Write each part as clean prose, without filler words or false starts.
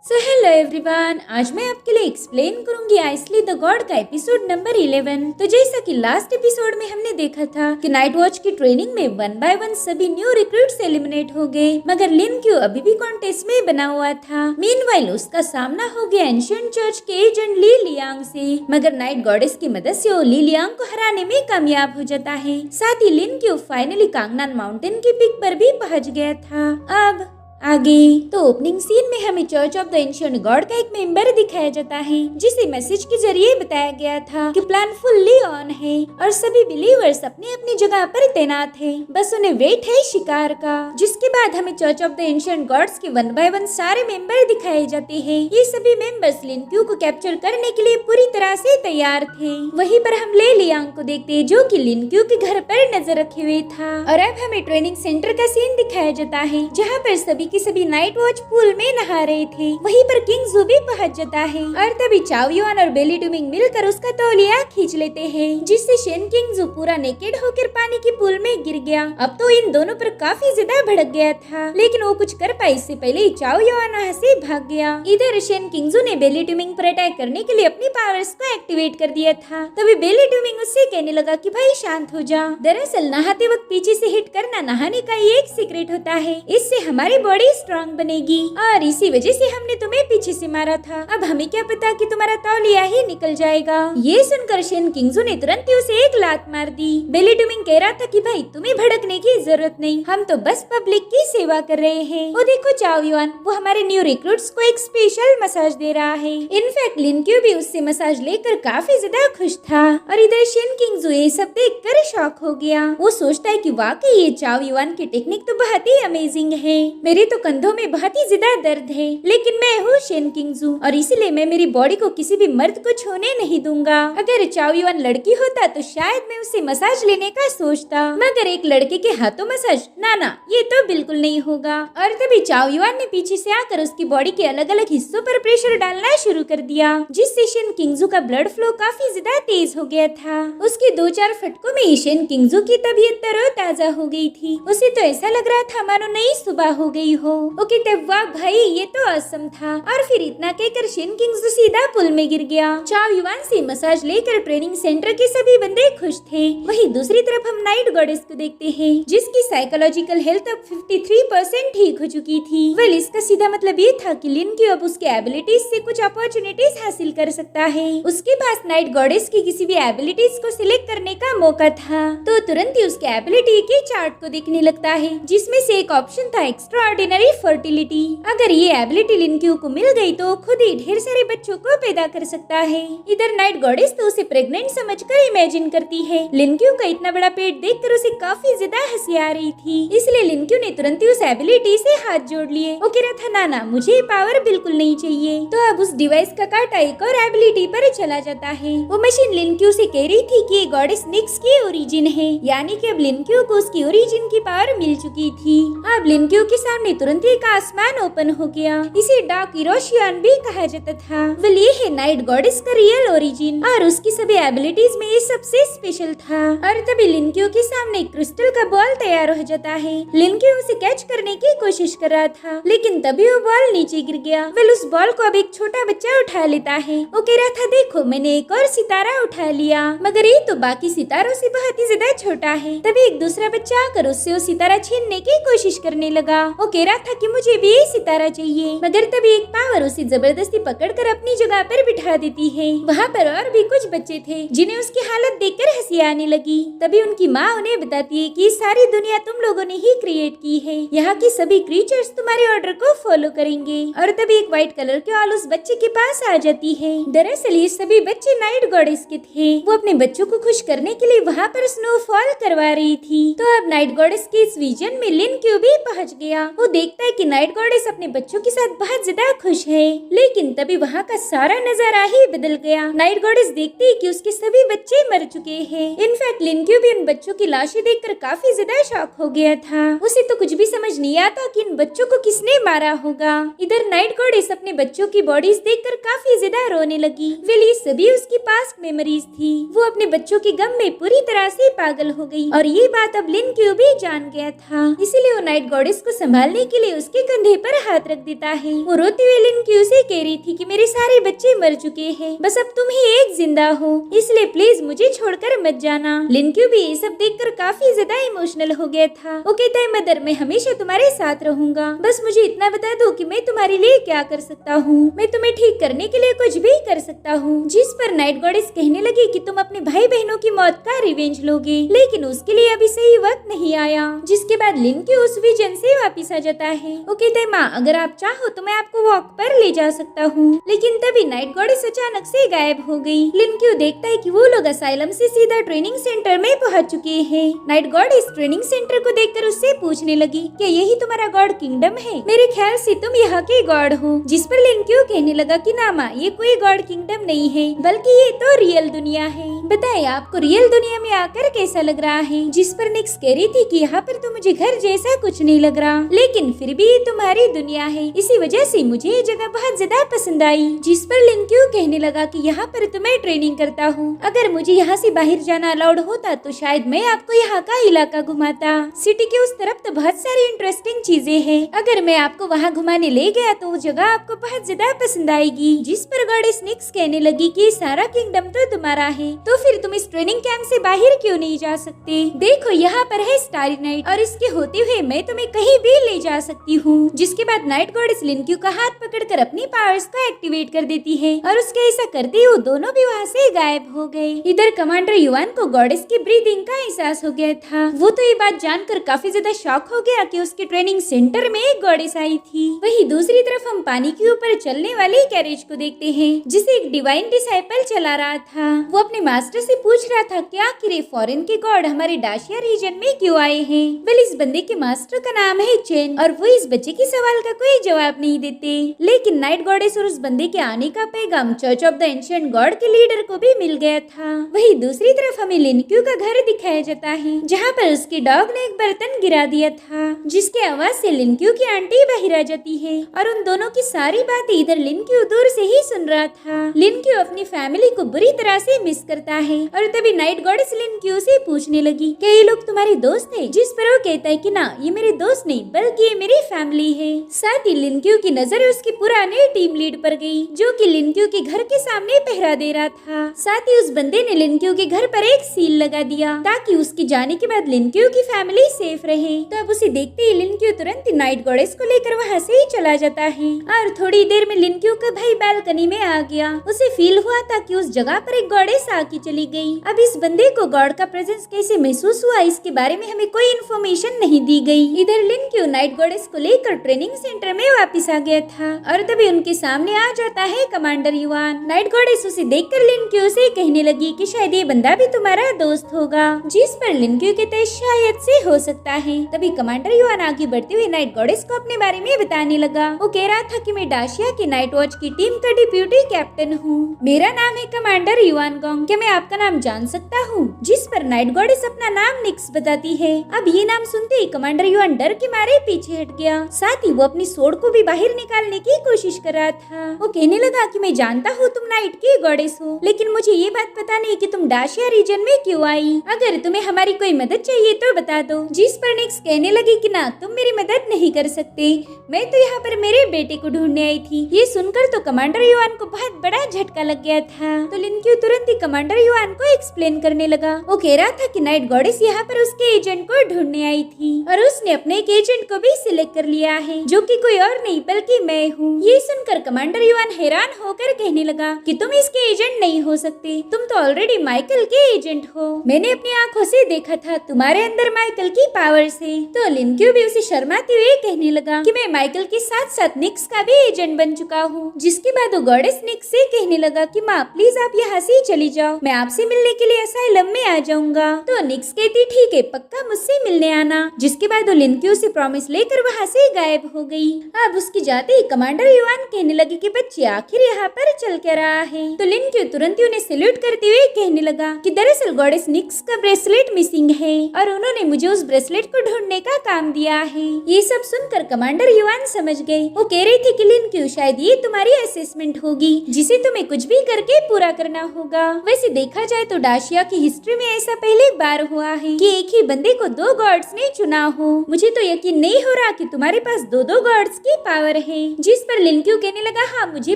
Hello everyone, आज मैं आपके लिए एक्सप्लेन करूंगी आइसली द गॉड का एपिसोड नंबर 11। तो जैसा कि लास्ट एपिसोड में हमने देखा था कि नाइट वॉच की ट्रेनिंग में 1 बाय 1 सभी न्यू रिक्रूट्स एलिमिनेट हो गए, मगर लिन क्यू अभी भी कॉन्टेस्ट में बना हुआ था। मीनवाइल उसका सामना हो गया एंशिएंट चर्च के एजेंट ली लियांग से, मगर नाइट गॉडेस की मदद से वो ली लियांग को हराने में कामयाब हो जाता है। साथ ही लिन क्यू फाइनली कांगनान माउंटेन की पीक पर भी पहुंच गया था। अब आगे तो ओपनिंग सीन में हमें church of the ancient God का एक मेंबर दिखाया जाता है, जिसे मैसेज के जरिए बताया गया था कि प्लान फुल्ली ऑन है और सभी बिलीवर्स अपनी अपनी जगह पर तैनात है, बस उन्हें वेट है शिकार का। जिसके बाद हमें church of the ancient gods के 1 बाय 1 सारे मेंबर दिखाए जाते हैं। ये सभी मेंबर्स लिन क्यू को कैप्चर करने के लिए पूरी तरह से तैयार थे। वहीं पर हम ले लियांग को देखते हैं, जो कि लिन क्यू के घर पर नजर रखे हुए था। और अब हमें ट्रेनिंग सेंटर का सीन दिखाया जाता है, जहाँ पर सभी नाइट वॉच पूल में नहा रहे थे। वहीं पर किंग जू भी पहुंच जाता है और तभी चाओ युआन और बेली डुमिंग मिलकर उसका तौलिया खींच लेते हैं, जिससे शेन किंग जू पूरा नेकेड होकर पानी की पूल में गिर गया। अब तो इन दोनों पर काफी ज्यादा भड़क गया था, लेकिन वो कुछ कर पाए इससे पहले ही चाओ युआन वहाँ से भाग गया। इधर शेन किंग जू ने बेली डुमिंग पर अटैक करने के लिए अपनी पावर्स को एक्टिवेट कर दिया था। तभी बेली डुमिंग उससे कहने लगा कि भाई शांत हो जा। दरअसल नहाते वक्त पीछे से हिट करना नहाने का ही एक सीक्रेट होता है, इससे हमारी बॉडी स्ट्रांग बनेगी और इसी वजह से हमने तुम्हें पीछे से मारा था। अब हमें क्या पता कि तुम्हारा तौलिया ही निकल जाएगा। ये सुनकर शेन किंगजू ने तुरंत ही उसे एक लात मार दी। बेली डुमिंग कह रहा था कि भाई तुम्हें भड़कने की जरूरत नहीं, हम तो बस पब्लिक की सेवा कर रहे हैं। वो देखो चाओ युआन, वो हमारे न्यू रिक्रूट्स को एक स्पेशल मसाज दे रहा है। इनफैक्ट लिन क्यू भी उससे मसाज लेकर काफी ज्यादा खुश था। और इधर शेन किंगजू ये सब देख कर शॉक हो गया। वो सोचता है कि वाकई ये चाओ युआन की टेक्निक तो बहुत ही अमेजिंग है। मेरे तो कंधों में बहुत ही ज्यादा दर्द है, लेकिन मैं हूँ शेन किंगजू और इसीलिए मैं मेरी बॉडी को किसी भी मर्द को छूने नहीं दूंगा। अगर चाओ युआन लड़की होता तो शायद मैं उससे मसाज लेने का सोचता, मगर एक लड़के के हाथों मसाज, ना ये तो बिल्कुल नहीं होगा। और तभी चाओ युआन ने पीछे से आकर उसकी बॉडी के अलग अलग हिस्सों पर प्रेशर डालना शुरू कर दिया, जिससे शेन किंगजू का ब्लड फ्लो काफी ज्यादा तेज हो गया था। उसके 2-4 फटकों में शेन किंगजू की तबीयत तरोताजा हो गई थी। उसे तो ऐसा लग रहा था मानो नई सुबह हो गई हो। ओके तब वाह भाई, ये तो असम था। और फिर इतना कहकर शेन किंगजू सीधा पुल में गिर गया। चाओ युआन से मसाज लेकर ट्रेनिंग सेंटर के सभी बंदे खुश थे। वहीं दूसरी तरफ हम नाइट गॉडेस को देखते हैं, जिसकी साइकोलॉजिकल हेल्थ अब 53% ठीक हो चुकी थी। वेल, इसका सीधा मतलब ये था कि लिन क्यू अब उसके एबिलिटीज से कुछ अपॉर्चुनिटीज हासिल कर सकता है। उसके पास नाइट गॉडेस की किसी भी एबिलिटीज को सिलेक्ट करने का मौका था, तो तुरंत ही उसके एबिलिटी के चार्ट को देखने लगता है, जिसमें से एक ऑप्शन था एक्स्ट्रा ऑर्डिनरी फर्टिलिटी। अगर ये एबिलिटी लिन क्यू को मिल गई तो खुद ही ढेर सारे बच्चों को पैदा कर सकता है। इधर नाइट गॉडेस तो उसे प्रेग्नेंट समझकर इमेजिन करती है। लिन क्यू का इतना बड़ा पेट देखकर उसे काफी ज्यादा हंसी आ रही थी, इसलिए लिन क्यू ने तुरंत ही उस एबिलिटी से हाथ जोड़ लिए। वो कह रहा था ना मुझे ये पावर बिल्कुल नहीं चाहिए। तो अब उस डिवाइस का कांटा एक और एबिलिटी पर चला जाता है। वो मशीन लिन क्यू से कह रही थी कि ये गॉडेस निक्स की ओरिजिन है, यानी कि अब लिन क्यू को उसकी ओरिजिन की पावर मिल चुकी थी। अब लिन क्यू के सामने तुरंत ही एक आसमान ओपन हो गया। इसे डार्क इरोशियन भी कहा जाता था। वेल, ये है नाइट गॉडेस का रियल ओरिजिन और उसकी सभी एबिलिटीज में ये सबसे स्पेशल था। और तभी लिन क्यू के सामने एक क्रिस्टल का बॉल तैयार हो जाता है। लिन क्यू उसे कैच करने की कोशिश कर रहा था, लेकिन तभी वो बॉल नीचे गिर गया। वेल, उस बॉल को अब एक छोटा बच्चा उठा लेता है। वो कह रहा था देखो मैंने एक और सितारा उठा लिया, मगर ये तो बाकी सितारों से बहुत ही ज्यादा छोटा है। तभी एक दूसरा बच्चा आकर उससे वो सितारा छीनने की कोशिश करने लगा। वो कह रहा था कि मुझे भी ये सितारा चाहिए, मगर तभी एक पावर उसे जबरदस्ती पकड़कर अपनी जगह पर बिठा देती है। वहाँ पर और भी कुछ बच्चे थे, जिन्हें उसकी हालत देखकर हंसी आने लगी। तभी उनकी माँ उन्हें बताती है कि सारी दुनिया तुम लोगों ने ही क्रिएट की है, यहाँ की सभी क्रीचर्स तुम्हारे ऑर्डर को फॉलो करेंगे। और तभी एक व्हाइट कलर की ऑल उस बच्चे के पास आ जाती है। दरअसल ये सभी बच्चे नाइट गॉडेस के थे। वो अपने बच्चों को खुश करने के लिए वहाँ पर स्नोफॉल करवा रही थी। तो अब नाइट गॉडेस के इस विजन में लिन क्यू भी पहुँच गया। वो देखता है कि नाइट गॉडेस अपने बच्चों के साथ बहुत ज्यादा खुश है, लेकिन तभी वहाँ का सारा नजारा ही बदल गया। नाइट गॉडेस देखती है कि उसके सभी बच्चे मर चुके हैं। इनफैक्ट लिन क्यू भी उन बच्चों की लाशें देखकर काफी ज्यादा शॉक हो गया था। उसे तो कुछ भी समझ नहीं आता कि इन बच्चों को किसने मारा होगा। इधर नाइट गॉडेस अपने बच्चों की बॉडीज देखकर काफी ज्यादा रोने लगी। वेल, ये सभी उसकी पास्ट मेमोरीज थी। वो अपने बच्चों के गम में पूरी तरह से पागल हो गई और ये बात अब लिन क्यू भी जान गया था। इसीलिए वो नाइट गॉडेस को संभालने के लिए उसके कंधे पर हाथ रख देता है। वो रोते हुए लिनक्यू से कह रही थी कि मेरे सारे बच्चे मर चुके हैं, बस अब तुम ही एक जिंदा हो, इसलिए प्लीज मुझे छोड़कर मत जाना। लिनक्यू भी ये सब देखकर काफी ज्यादा इमोशनल हो गया था। वो कहता है मदर, मैं हमेशा तुम्हारे साथ रहूंगा, बस मुझे इतना बता दो कि मैं तुम्हारे लिए क्या कर सकता हूँ। मैं तुम्हें ठीक करने के लिए कुछ भी कर सकता हूँ। जिस पर नाइट गॉडेस कहने लगी कि तुम अपने भाई बहनों की मौत का रिवेंज लोगे, लेकिन उसके लिए अभी सही वक्त नहीं आया। जिसके बाद लिनक्यू उस विजन से वापिस आ जाता है। वो कहता है माँ, अगर आप चाहो तो मैं आपको वॉक पर ले जा सकता हूँ। लेकिन तभी नाइट गॉडेस अचानक से गायब हो गई। लिनक्यू देखता है कि वो लोग असाइलम से सीधा ट्रेनिंग सेंटर में पहुंच चुके हैं। नाइट गॉडेस ट्रेनिंग सेंटर को देखकर उससे पूछने लगी, क्या यही तुम्हारा गॉड किंगडम है? मेरे ख्याल से तुम यहाँ के गॉड हो। जिस पर लिनक्यू कहने लगा कि ना माँ, ये कोई गॉड किंगडम नहीं है, बल्कि ये तो रियल दुनिया है। बताए आपको रियल दुनिया में आकर कैसा लग रहा है? जिस पर निक्स कह रही थी कि यहाँ पर तो मुझे घर जैसा कुछ नहीं लग रहा, लेकिन फिर भी ये तुम्हारी दुनिया है, इसी वजह से मुझे ये जगह बहुत ज्यादा पसंद आई। जिस पर लिनक्यू कहने लगा कि यहाँ पर तो मैं ट्रेनिंग करता हूँ, अगर मुझे यहाँ से बाहर जाना अलाउड होता तो शायद मैं आपको यहाँ का इलाका घुमाता। सिटी के उस तरफ तो बहुत सारी इंटरेस्टिंग चीजें हैं, अगर मैं आपको वहाँ घुमाने ले गया तो वो जगह आपको बहुत ज्यादा पसंद आएगी। जिस पर गॉडेस निक्स कहने लगी कि सारा किंगडम तो तुम्हारा है, तो फिर तुम इस ट्रेनिंग कैंप से बाहर क्यों नहीं जा सकते? देखो यहाँ पर है स्टारी नाइट, और इसके होते हुए मैं तुम्हें कहीं भी ले जा सकती हूँ। जिसके बाद नाइट गॉडेस लिनक्यू का हाथ पकड़कर अपनी पावर्स को एक्टिवेट कर देती है, और उसके ऐसा करते ही वो दोनों भी वहाँ से गायब हो गए। इधर कमांडर युआन को गॉडेस की ब्रीदिंग का एहसास हो गया था। वो तो ये बात जानकर काफी ज्यादा शॉक हो गया कि उसके ट्रेनिंग सेंटर में एक गॉडेस आई थी। वहीं दूसरी तरफ हम पानी के ऊपर चलने वाले कैरेज को देखते हैं, जिसे एक डिवाइन डिसाइपल चला रहा था। वो अपने मास्टर से पूछ रहा था कि आखिर फॉरेन के गॉड हमारे डाशिया रीजन में क्यों आए हैं। वेल, इस बंदे के मास्टर का नाम है चेन, और वो इस बच्चे के सवाल का कोई जवाब नहीं देते। लेकिन नाइट गॉडेस और उस बंदे के आने का पैगाम church of the ancient God के लीडर को भी मिल गया था। वहीं दूसरी तरफ हमें लिनक्यू का घर दिखाया जाता है, जहाँ पर उसके डॉग ने एक बर्तन गिरा दिया था, जिसके आवाज से लिनक्यू की आंटी बाहर आ जाती है, और उन दोनों की सारी बातें इधर लिनक्यू दूर से ही सुन रहा था। लिनक्यू अपनी फैमिली को बुरी तरह से मिस करता है, और तभी नाइट गॉडेस लिनक्यू से पूछने लगी, क्या ये लोग तुम्हारे दोस्त हैं? जिस पर वो कहता है कि ना, ये मेरे दोस्त नहीं बल्कि ये मेरी फैमिली है। साथ ही लिनक्यू की नजर उसके पुराने टीम लीड पर गई, जो कि लिनक्यू के घर के सामने पहरा दे रहा था। साथ ही उस बंदे ने लिनक्यू के घर पर एक सील लगा दिया, ताकि उसके जाने के बाद लिनक्यू की फैमिली सेफ रहे। तो अब उसे देखते ही लिनक्यू तुरंत नाइट गॉडेस को लेकर वहाँ से ही चला जाता है, और थोड़ी देर में लिनक्यू का भाई बालकनी में आ गया। उसे फील हुआ था कि उस जगह पर एक गॉडेस आके चली गई। अब इस बंदे को गॉड का प्रेजेंस कैसे महसूस हुआ, इसके बारे में हमें कोई इन्फॉर्मेशन नहीं दी गई। इधर लिनक्यू नाइट गॉडेस को लेकर ट्रेनिंग सेंटर में वापस आ गया था, और तभी उनके सामने आ जाता है कमांडर युआन। नाइट गॉडेस उसे देखकर लिनक्यू से कहने लगी कि शायद ये बंदा भी तुम्हारा दोस्त होगा। जिस पर लिनक्यू कहते हैं शायद से हो सकता है। तभी कमांडर युआन आगे बढ़ते हुए नाइट गॉडेस को अपने बारे में बताने लगा। वो कह रहा था कि मैं डाशिया की नाइट वॉच की टीम का डिप्यूटी कैप्टन हूँ। मेरा नाम है कमांडर युआन गोंग। क्या मैं आपका नाम जान सकता हूँ? जिस पर नाइट गॉडेस अपना नाम निक्स बताती है। अब ये नाम सुनते ही कमांडर युआन डर के मारे पीछे हट गया। साथ ही वो अपनी सोड को भी बाहर निकालने की कोशिश कर रहा था। वो कहने लगा कि मैं जानता हूँ तुम नाइट की गॉडेस हो, लेकिन मुझे ये बात पता नहीं कि तुम डाशिया रीजन में क्यों आई। अगर तुम्हें हमारी कोई मदद चाहिए तो बता दो। जिस पर निक्स कहने लगी कि ना, तुम मेरी मदद नहीं कर सकते, मैं तो यहाँ पर मेरे बेटे को ढूंढने आई थी। ये सुनकर तो कमांडर युआन को बहुत बड़ा झटका लग गया था। तो लिनक्यू तुरंत ही कमांडर युआन को एक्सप्लेन करने लगा। वो कह रहा था कि नाइट गॉडेस यहाँ पर उसके एजेंट को ढूंढने आई थी, और उसने अपने एक एजेंट को भी सिलेक्ट कर लिया है, जो कि कोई और नहीं बल्कि मैं हूँ। ये सुनकर कमांडर युआन हैरान होकर कहने लगा कि तुम इसके एजेंट नहीं हो सकते, तुम तो ऑलरेडी माइकल के एजेंट हो। मैंने अपनी आंखों से देखा था तुम्हारे अंदर माइकल की पावर से। तो लिनक्यू भी उसे शर्माते हुए कहने लगा कि मैं माइकल के साथ साथ निक्स का भी एजेंट बन चुका हूँ। जिसके बाद वो गॉडेस निक्स से कहने लगा कि माँ प्लीज आप यहाँ से चली जाओ, मैं आपसे मिलने के लिए असाइलम में आ जाऊंगा। तो निक्स कहती ठीक है, पक्का मुझसे मिलने आना। जिसके बाद वो लिनक्यू से प्रॉमिस लेकर वहाँ से गायब हो गई। अब उसके जाते ही कमांडर युआन कहने लगे कि बच्चे आखिर यहाँ पर चल क्या रहा है। तो लिनक्यू तुरंत ही उन्हें सैल्यूट करते हुए कहने लगा कि दरअसल गॉडेस निक्स का ब्रेसलेट मिसिंग है, और उन्होंने मुझे उस ब्रेसलेट को ढूंढने का काम दिया है। ये सब सुनकर कमांडर युआन समझ गए। वो कह रही थी कि लिनक्यू शायद ये तुम्हारी असेसमेंट होगी, जिसे तुम्हें कुछ भी करके पूरा करना होगा। वैसे देखा जाए तो डाशिया की हिस्ट्री में ऐसा पहले बार हुआ है कि एक ही बंदे को दो गॉड्स ने चुना हो। मुझे तो यकीन नहीं हो रहा कि तुम्हारे पास दो गॉड्स की पावर है। जिस पर लिनक्यू कहने लगा, हाँ मुझे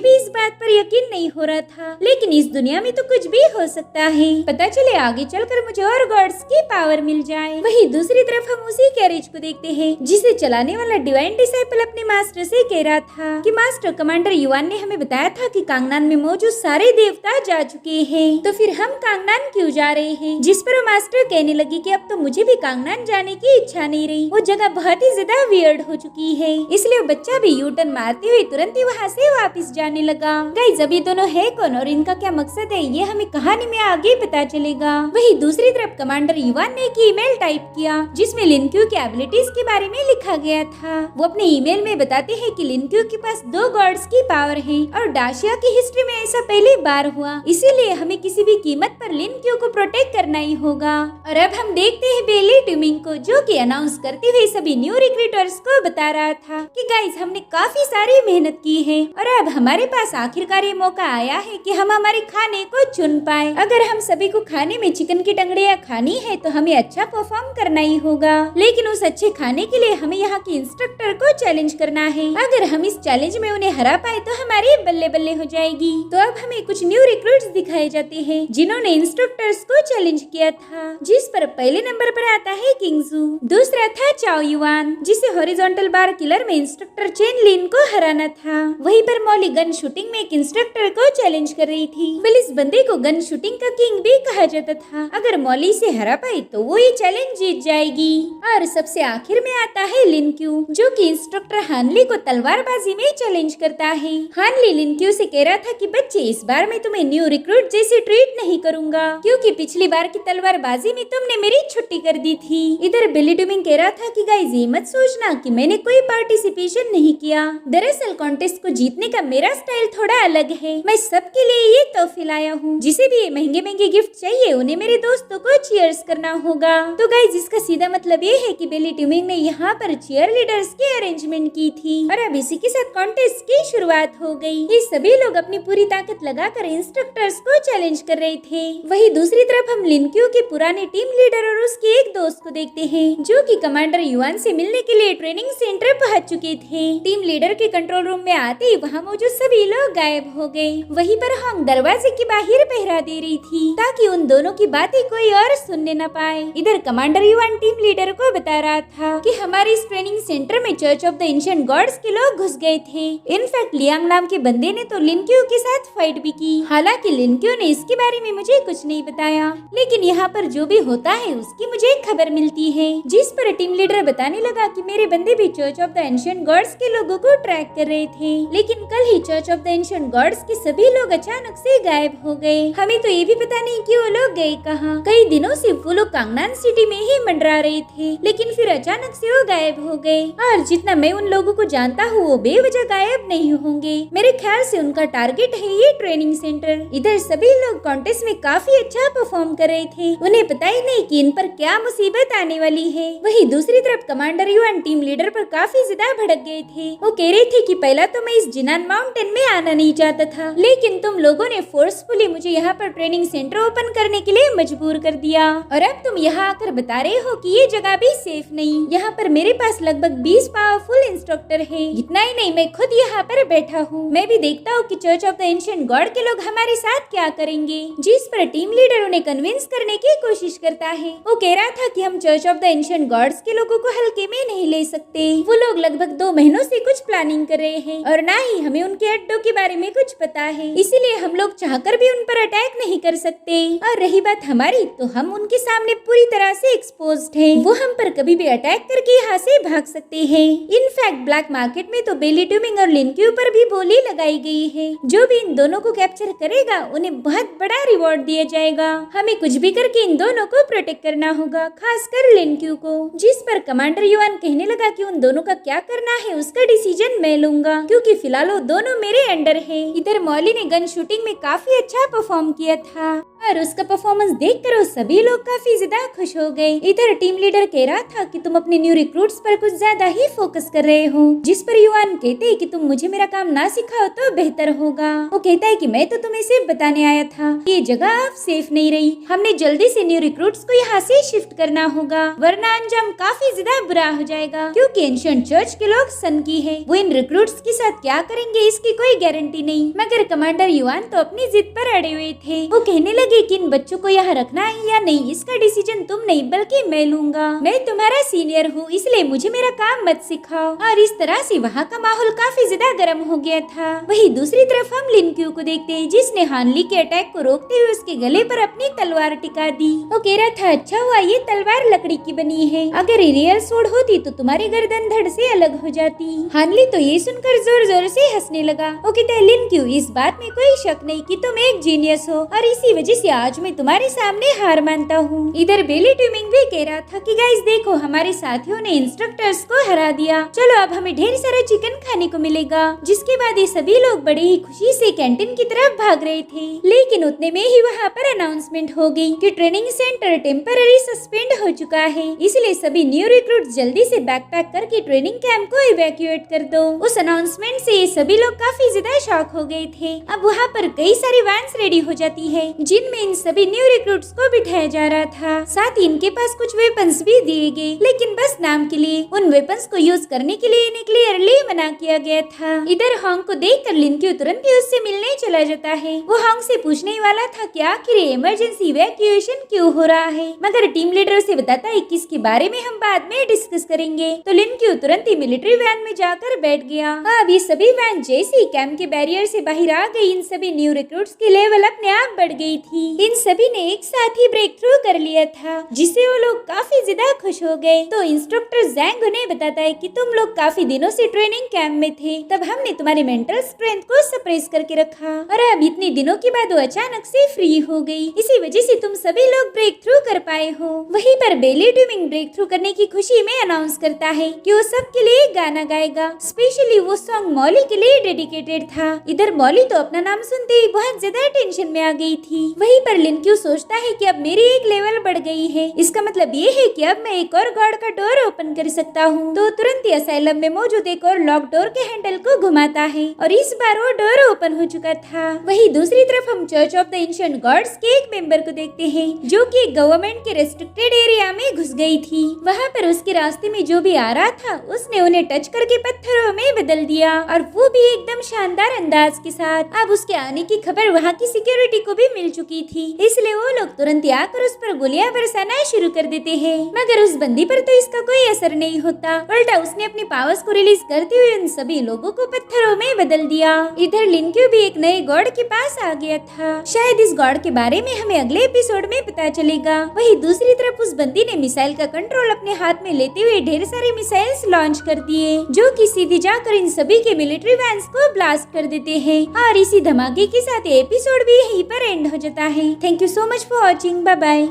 भी इस बात पर यकीन नहीं हो रहा था, लेकिन इस दुनिया में तो कुछ भी हो सकता है, पता चले आगे चलकर मुझे और गॉड्स की पावर मिल जाए। वही दूसरी तरफ हम उसी कैरेज को देखते हैं जिसे चलाने वाला डिवाइन डिसाइपल अपने मास्टर से कह रहा था कि मास्टर, कमांडर युआन ने हमें बताया था कि कांगनान में मौजूद सारे देवता जा चुके हैं, तो फिर हम कांगनान क्यों जा रहे हैं? जिस पर मास्टर कहने लगी कि अब तो मुझे भी कांगनान जाने की इच्छा नहीं रही, वो जगह बहुत ही ज्यादा वियर्ड हो चुकी है, इसलिए बच्चा भी यू टर्न मारते हुए तुरंत ही वहाँ से वापस जाने लगा। गाइस, अब ये दोनों है कौन और इनका क्या मकसद है, ये हमें कहानी में आगे पता चलेगा। वही दूसरी तरफ कमांडर युआन ने एक ईमेल टाइप किया जिसमें लिनक्यू के एबिलिटीज के बारे में लिखा गया था। वो अपने ईमेल में बताते हैं कि लिनक्यू के पास 2 गॉड्स की पावर है और डाशिया की हिस्ट्री में ऐसा पहली बार हुआ, इसीलिए हमें किसी भी कीमत पर लिनक्यू को प्रोटेक्ट करना ही होगा। और अब हम देखते हैं बेली ट्यूमिंग को, जो कि अनाउंस करते हुए सभी न्यू रिक्रूटर्स को बता रहा था कि गाइस, हमने काफी सारी मेहनत की है और अब हमारे पास आखिरकार ये मौका आया है कि हम हमारे खाने को चुन पाए। अगर हम सभी को खाने में चिकन की टंगड़ियाँ खानी है तो हमें अच्छा परफॉर्म करना ही होगा, लेकिन उस अच्छे खाने के लिए हमें यहाँ के इंस्ट्रक्टर को चैलेंज करना है। अगर हम इस चैलेंज में उन्हें हरा पाए तो हमारी बल्ले बल्ले हो जाएगी। तो अब हमें कुछ न्यू रिक्रूट्स दिखाए जाते हैं जिन्होंने इंस्ट्रक्टर्स को चैलेंज किया था, जिस पर पहले नंबर पर आता है किंगजू, दूसरा था चाओ युआन जिसे हॉरिजॉन्टल बार किलर में इंस्ट्रक्टर चेन लिन को हराना था। वहीं पर मॉली गन शूटिंग में एक इंस्ट्रक्टर को चैलेंज कर रही थी। वेल, इस बंदे को गन शूटिंग का किंग भी कहा जाता था। अगर मॉली से हरा पाई तो वो ये चैलेंज जीत जाएगी। और सबसे आखिर में आता है लिनक्यू, जो कि इंस्ट्रक्टर हानली को तलवारबाजी में चैलेंज करता है। हानली लिनक्यू से कह रहा था कि बच्चे, इस बार मैं तुम्हें न्यू रिक्रूट जैसे ट्रीट नहीं करूंगा, क्योंकि पिछली बार की तलवारबाजी में तुमने मेरी छुट्टी कर दी थी। इधर बिली डूमिंग कह रहा था कि गाइस, ये मत सोचना कि मैंने कोई पार्टिसिपेशन नहीं किया, दरअसल कॉन्टेस्ट को जीतने का मेरा स्टाइल थोड़ा अलग है। मैं सबके लिए ये तोहफे लाया हूँ, जिसे भी ये महंगे महंगे गिफ्ट चाहिए उन्हें मेरे दोस्तों को चीयर्स करना होगा। तो गाइस, इसका सीधा मतलब ये है कि बिली ट्यूमिंग ने यहाँ पर चीयर लीडर्स की अरेंजमेंट की थी और अब इसी के साथ कॉन्टेस्ट की शुरुआत हो गई। ये सभी लोग अपनी पूरी ताकत लगाकर इंस्ट्रक्टर्स को चैलेंज कर रहे थे। वही दूसरी तरफ हम लिनक्यू के पुराने टीम लीडर और उसके एक दोस्त को देखते हैं, जो कि कमांडर युआन से मिलने के लिए ट्रेनिंग सेंटर पहुंच चुके थे। टीम लीडर के कंट्रोल रूम में आते ही वहाँ मौजूद सभी लोग गायब हो गए। वहीं पर हम दरवाजे के बाहर पहरा दे रही थी ताकि उन दोनों की बातें कोई और सुनने न पाए। इधर कमांडर युआन टीम लीडर को बता रहा था कि हमारे इस ट्रेनिंग सेंटर में church of the ancient gods के लोग घुस गए थे। इनफैक्ट लियांग नाम के बंदे ने तो लिनक्यू के साथ फाइट भी की। हालांकि लिनक्यू ने इसके बारे में मुझे कुछ नहीं बताया, लेकिन यहाँ पर जो भी होता है उसकी मुझे खबर मिलती है। जिस पर टीम लीडर बताने लगा कि मेरे बंदे भी church of the ancient gods के लोगों को ट्रैक कर रहे थे, लेकिन कल ही church of the ancient gods के सभी लोग अचानक से गायब हो गए। हमें तो ये भी पता नहीं कि वो लोग गए कहाँ। कई दिनों से वो लोग कांगनान सिटी में ही मंडरा रहे थे, लेकिन फिर अचानक से वो गायब हो गए। और जितना मैं उन लोगों को जानता हूँ वो बेवजह गायब नहीं होंगे। मेरे ख्याल से उनका टारगेट है ये ट्रेनिंग सेंटर। इधर सभी लोग कॉन्टेस्ट में काफी अच्छा परफॉर्म कर रहे थे, उन्हें पता ही नहीं कि इन पर क्या मुसीबत आने वाली है। वही दूसरी तरफ कमांडर युआन टीम लीडर पर काफी ज्यादा भड़क गए थे। वो कह रहे थे कि पहला तो मैं इस जिनान माउंटेन में आना नहीं चाहता था, लेकिन तुम लोगों ने फोर्सफुली मुझे यहाँ पर ट्रेनिंग सेंटर ओपन करने के लिए मजबूर कर दिया और अब तुम यहाँ आकर बता रहे हो कि ये जगह भी सेफ नहीं। यहाँ पर मेरे पास लगभग 20 पावरफुल इंस्ट्रक्टर है। इतना ही नहीं, मैं खुद यहाँ पर बैठा हूँ। मैं भी देखता हूँ कि church of the ancient God के लोग हमारे साथ क्या करेंगे। जिस पर टीम लीडर उन्हें कन्विंस करने की कोशिश करता है। वो कह रहा था कि हम church of the ancient gods के लोगों को हल्के में नहीं ले सकते। वो लोग लगभग 2 महीनों से कुछ प्लानिंग कर रहे हैं और ना ही हमें उनके अड्डों के बारे में कुछ पता है, इसीलिए हम लोग चाहकर भी उन पर अटैक नहीं कर सकते। और रही बात हमारी, तो हम उनके सामने पूरी तरह से एक्सपोज्ड हैं। वो हम पर कभी भी अटैक करके यहाँ से भाग सकते हैं। इनफैक्ट ब्लैक मार्केट में तो बेली ट्यूमिंग और लिनक्यू पर भी बोली लगाई गई है। जो भी इन दोनों को कैप्चर करेगा उन्हें बहुत बड़ा रिवॉर्ड दिया जाएगा। हमें कुछ भी करके इन दोनों को प्रोटेक्ट करना होगा, खासकर लिनक्यू को। जिस पर कमांडर युआन कहने लगा कि उन दोनों का क्या करना है उसका डिसीजन मैं लूंगा, क्योंकि फिलहाल वो दोनों मेरे अंडर है। इधर मॉली ने गन शूटिंग में काफी अच्छा परफॉर्म किया था और उसका परफॉर्मेंस देखकर वो सभी लोग काफी ज्यादा खुश हो गए। इधर टीम लीडर कह रहा था कि तुम अपने न्यू रिक्रूट्स पर कुछ ज्यादा ही फोकस कर रहे हो। जिस पर युआन कहते हैं कि तुम मुझे मेरा काम ना सिखाओ तो बेहतर होगा। वो कहता है कि मैं तो तुम्हें सिर्फ बताने आया था कि ये जगह अब सेफ नहीं रही, हमने जल्दी से न्यू रिक्रूट्स को यहाँ से शिफ्ट करना होगा, वरना अंजाम काफी ज्यादा बुरा हो जाएगा। क्योंकि एंशिएंट चर्च के लोग सन की है, वो इन रिक्रूट्स के साथ क्या करेंगे इसकी कोई गारंटी नहीं। मगर कमांडर युआन तो अपनी जिद पर अड़े हुए थे। वो कहने लगे कि इन बच्चों को यहाँ रखना है या नहीं इसका डिसीजन तुम नहीं बल्कि मैं लूंगा। मैं तुम्हारा सीनियर हूँ इसलिए मुझे मेरा काम मत सिखाओ। और इस तरह से वहाँ का माहौल काफी ज्यादा गर्म हो गया था। वही दूसरी तरफ हम लिन क्यू को देखते हैं जिसने हानली के अटैक को रोकते हुए उसके गले पर अपनी तलवार टिका दी। वो कह रहा था अच्छा हुआ ये तलवार लकड़ी की बनी है, अगर रियल सोड होती तो तुम्हारी गर्दन धड़ से अलग हो जाती। हानली तो ये सुनकर जोर जोर से हंसने लगा। वो कहता है लिन क्यू इस बात में कोई शक नहीं कि तुम एक जीनियस हो और इसी वजह से आज मैं तुम्हारे सामने हार मानता हूँ। इधर बेली ट्यूमिंग भी कह रहा था कि गाइस देखो हमारे साथियों ने इंस्ट्रक्टर्स को हरा दिया, चलो अब हमें ढेर सारा चिकन खाने को मिलेगा। जिसके बाद ये सभी लोग बड़े ही खुशी से कैंटीन की तरफ भाग रहे थे। लेकिन उतने में ही वहाँ पर अनाउंसमेंट हो गई कि ट्रेनिंग सेंटर टेम्पररी सस्पेंड हो चुका है, इसलिए सभी न्यू रिक्रूट्स जल्दी से बैकपैक करके ट्रेनिंग कैंप को इवैक्यूएट कर दो। उस अनाउंसमेंट से ये सभी लोग काफी ज्यादा शॉक हो गए थे। अब वहाँ पर कई सारी वैन्स रेडी हो जाती है जिनमें इन सभी न्यू रिक्रूट्स को बिठाया जा रहा था। साथ ही इनके पास कुछ वेपन्स भी दिए गए, लेकिन बस नाम के लिए। उन वेपन्स को यूज करने के लिए इन्हें क्लियरली मना किया गया था। इधर हॉन्ग को देखकर लिन क्यू तुरंत ही उससे मिलने चला जाता है। वो हॉन्ग से पूछने वाला था कि आखिर इमरजेंसी इवैक्यूएशन क्यों हो रहा है, मगर टीम लीडर से बताता है कि इसके बारे में हम बाद में डिस्कस करेंगे। तो लिन क्यू तुरंत ही मिलिट्री वैन में जाकर बैठ गया। अब ये सभी वैन जैसे ही कैंप के बैरियर से बाहर आ गई, इन सभी न्यू रिक्रूट्स की लेवल अपने आप बढ़ गई थी। इन सभी ने एक साथ ही ब्रेक थ्रू कर लिया था, जिससे वो लोग काफी ज्यादा खुश हो गए। तो इंस्ट्रक्टर जैंग उन्हें बताता है कि तुम लोग काफी दिनों से ट्रेनिंग कैंप में थे, तब हमने तुम्हारी मेंटल स्ट्रेंथ को सप्रेस करके रखा और अब इतने दिनों के बाद वो अचानक से फ्री हो गई। इसी वजह से तुम सभी लोग ब्रेक थ्रू कर पाए हो। वहीं पर बेली ट्यूमिंग ब्रेक थ्रू करने की खुशी में अनाउंस करता है कि वो सबके लिए गाना गाएगा। स्पेशली वो सॉन्ग मॉली के लिए डेडिकेटेड था। इधर मॉली तो अपना नाम सुनते ही बहुत ज्यादा टेंशन में आ गई थी। वहीं पर लिन क्यू सोचता है कि अब मेरी एक लेवल बढ़ गई है, इसका मतलब ये है कि अब मैं एक और गॉड का डोर ओपन कर सकता हूँ। तो तुरंत ही असाइलम में मौजूद एक और लॉक डोर के हैंडल को घुमाता है और इस बार वो डोर ओपन हो चुका था। वहीं दूसरी तरफ हम church of the ancient gods के एक मेंबर को देखते हैं जो कि गवर्नमेंट के रेस्ट्रिक्टेड एरिया में घुस गई थी। वहाँ पर उसके रास्ते में जो भी आ रहा था उसने उन्हें टच करके पत्थरों में बदल दिया और वो भी एकदम शानदार अंदाज के साथ। अब उसके आने की खबर वहाँ की सिक्योरिटी को भी मिल चुकी थी, इसलिए वो लोग तुरंत ही आकर उस पर गोलियां बरसाना शुरू कर देते हैं। मगर उस बंदी पर तो इसका कोई असर नहीं होता, उल्टा उसने अपनी पावर्स को रिलीज करते हुए उन सभी लोगों को पत्थरों में बदल दिया। इधर लिन क्यू भी एक नए गॉड के पास आ गया था। शायद इस गॉड के बारे में हमें अगले एपिसोड में पता चलेगा। वहीं दूसरी तरफ उस बंदी ने मिसाइल का कंट्रोल अपने हाथ में लेते हुए ढेर सारी मिसाइल्स लॉन्च कर दिए, जो कि सीधे जाकर इन सभी के मिलिट्री वैन्स को ब्लास्ट कर देते हैं। और इसी धमाके के साथ एपिसोड भी यहीं पर एंड हो जाता है। Thank you so much for watching. Bye bye.